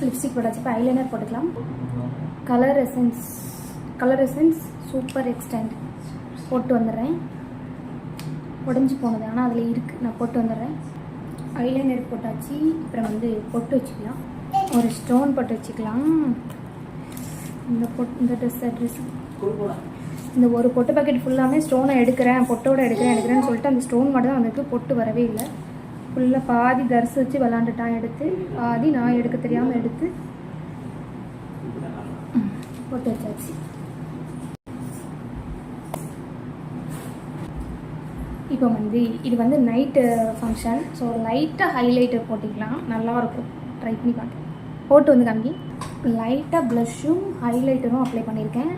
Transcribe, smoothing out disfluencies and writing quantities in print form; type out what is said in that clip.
Lipstick போட்டாச்சு. இப்போ eyeliner போட்டுக்கலாம். கலர் எசன்ஸ் சூப்பர் எக்ஸ்டெண்ட் போட்டு வந்துடுறேன். உடஞ்சி போனது ஆனால் அதில் இருக்குது, நான் போட்டு வந்துடுறேன். ஐலைனர் போட்டாச்சு. அப்புறம் வந்து பொட்டு வச்சுக்கலாம். ஒரு ஸ்டோன் போட்டு வச்சுக்கலாம். இந்த ட்ரெஸ் இந்த ஒரு பொட்டு பாக்கெட் ஃபுல்லாமே ஸ்டோனை எடுக்கிறேன், பொட்டோடு எடுக்கிறேன்னு சொல்லிட்டு அந்த ஸ்டோன் மட்டும் தான் வந்துட்டு பொட்டு வரவே இல்லை. ஃபுல்லாக பாதி தரிசி வச்சு விளாண்டுட்டான். எடுத்து பாதி நான் எடுக்க தெரியாமல் எடுத்து பொட்டு வச்சாச்சு. இப்போ வந்து இது வந்து நைட்டு ஃபங்க்ஷன். ஸோ லைட்டாக ஹைலைட்டர் போட்டிக்கலாம், நல்லாயிருக்கும். ட்ரை பண்ணி பார்க்கலாம். போட்டு வந்து காமிக்கி லைட்டாக ப்ளஷ்ஷும் ஹைலைட்டரும் அப்ளை பண்ணியிருக்கேன்.